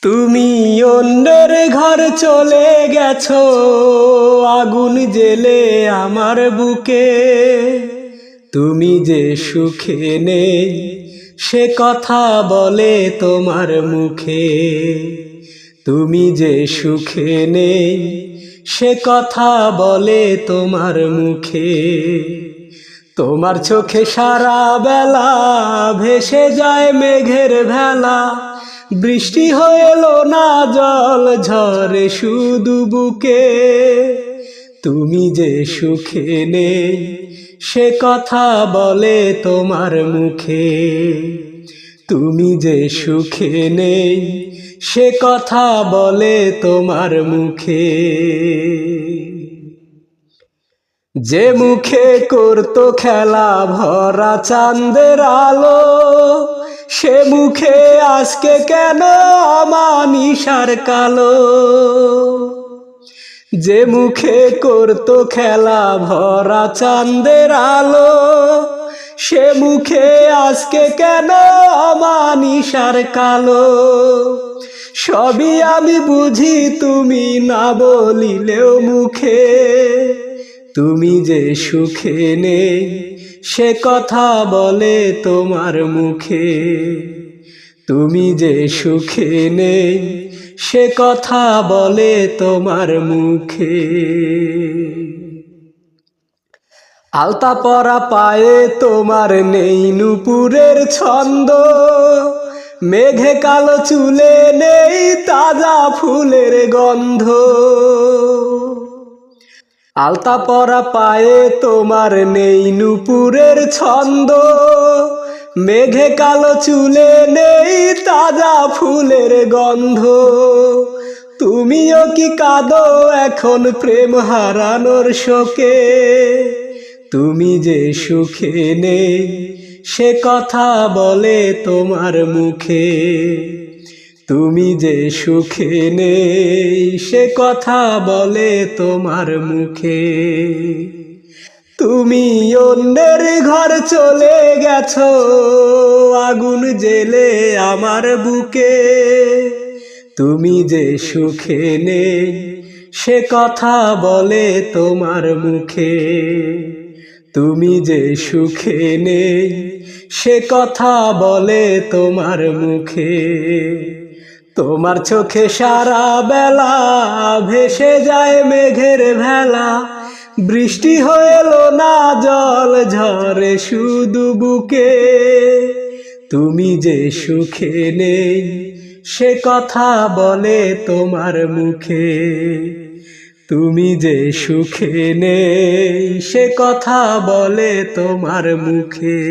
তুমি অন্যের ঘর চলে গেছো, আগুন জ্বেলে আমার বুকে। তুমি যে সুখে নেই সে কথা বলে তোমার মুখে। তুমি যে সুখে নেই সে কথা বলে তোমার মুখে। তোমার চোখে সারা বেলা ভেসে যায় মেঘের ভেলা। বৃষ্টি হলো না, জল ঝরে শুধু বুকে। তুমি যে সুখে নেই সে কথা বলে তোমার মুখে। তুমি যে সুখে নেই সে কথা বলে তোমার মুখে। যে মুখে করতো খেলা ভরা চাঁদের আলো, সে মুখে আজকে কেন অমানিসার কালো। যে মুখে করতো খেলা ভরা চাঁদের আলো, সে মুখে আজকে কেন অমানিসার কালো। সবই আমি বুঝি তুমি না বলিলেও মুখে। তুমি যে সুখে নেই সে কথা বলে তোমার মুখে। তুমি যে সুখে নেই সে কথা বলে তোমার মুখে। আলতা পরা পায়ে তোমার নেই নুপুরের ছন্দ, মেঘে কালো চুলে নেই তাজা ফুলের গন্ধ। আলতা পরা পায়ে তোমার নেই নুপুরের ছন্দ, মেঘে কালো চুলে নেই তাজা ফুলের গন্ধ। তুমিও কি কাঁদো এখন প্রেম হারানোর শোকে? তুমি যে সুখে নেই সে কথা বলে তোমার মুখে। তুমি যে সুখে নেই সে কথা বলে তোমার মুখে। তুমি অন্যের ঘর চলে গেছো, আগুন জ্বেলে আমার বুকে। তুমি যে সুখে নেই সে কথা বলে তোমার মুখে। তুমি যে সুখে নেই সে কথা বলে তোমার মুখে। তোমার চোখে সারা বেলা ভেসে যায় মেঘের ভেলা। বৃষ্টি হলো না, জল ঝরে শুধু বুকে। তুমি যে সুখে নেই সে কথা বলে তোমার মুখে। তুমি যে সুখে নেই সে কথা বলে তোমার মুখে।